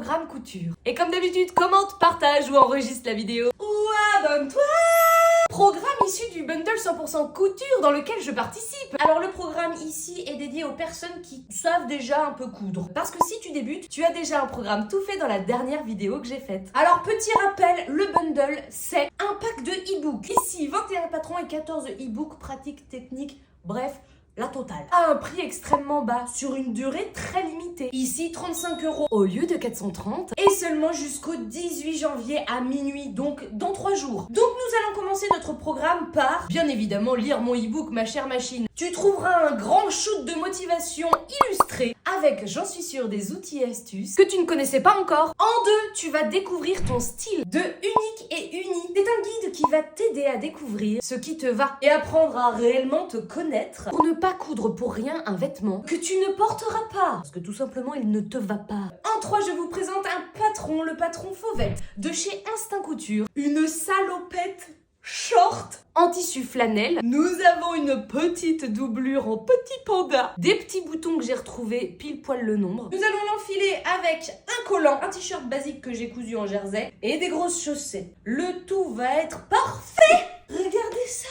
programme couture. Et comme d'habitude, commente, partage ou enregistre la vidéo. Ou abonne-toi! Programme issu du bundle 100% couture dans lequel je participe. Alors le programme ici est dédié aux personnes qui savent déjà un peu coudre. Parce que si tu débutes, tu as déjà un programme tout fait dans la dernière vidéo que j'ai faite. Alors petit rappel, le bundle c'est un pack de e-books. Ici 21 patrons et 14 e-books pratiques, techniques, bref, la totale. À un prix extrêmement bas, sur une durée très limitée. Ici 35 € au lieu de 430 et seulement jusqu'au 18 janvier à minuit, donc dans 3 jours. Donc nous allons commencer notre programme par, bien évidemment, lire mon e-book Ma chère machine. Tu trouveras un grand shoot de motivation illustré avec, j'en suis sûre, des outils et astuces que tu ne connaissais pas encore. En deux, tu vas découvrir ton style de unique et uni. C'est un guide qui va t'aider à découvrir ce qui te va et apprendre à réellement te connaître pour ne pas coudre pour rien un vêtement que tu ne porteras pas parce que tout simplement il ne te va pas. En 3, je vous présente un patron, le patron Fauvette de chez Instinct Couture, une salopette short en tissu flanelle. Nous avons une petite doublure en petit panda, des petits boutons que j'ai retrouvés pile poil le nombre. Nous allons l'enfiler avec un collant, un t-shirt basique que j'ai cousu en jersey et des grosses chaussettes. Le tout va être parfait. Regardez ça.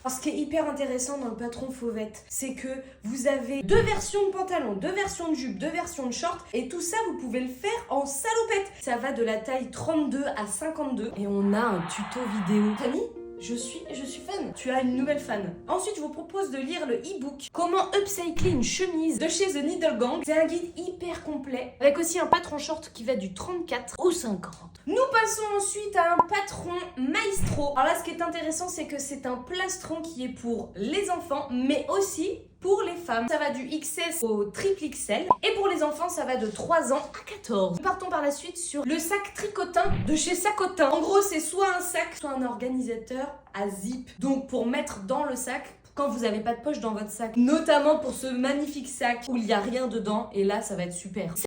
Alors, ce qui est hyper intéressant dans le patron Fauvette, c'est que vous avez 2 versions de pantalon, 2 versions de jupe, 2 versions de short, et tout ça, vous pouvez le faire en salopette. Ça va de la taille 32 à 52, et on a un tuto vidéo. Camille, je suis fan. Tu as une nouvelle fan. Ensuite, je vous propose de lire le e-book Comment upcycler une chemise de chez The Needle Gang. C'est un guide hyper complet, avec aussi un patron short qui va du 34 au 50. Nous passons ensuite à un patron maestro. Alors là, ce qui est intéressant, c'est que c'est un plastron qui est pour les enfants, mais aussi pour les femmes. Ça va du XS au triple XL. Et pour les enfants, ça va de 3 ans à 14. Nous partons par la suite sur le sac tricotin de chez Sacotin. En gros, c'est soit un sac, soit un organisateur à zip. Donc pour mettre dans le sac quand vous n'avez pas de poche dans votre sac. Notamment pour ce magnifique sac où il n'y a rien dedans. Et là, ça va être super.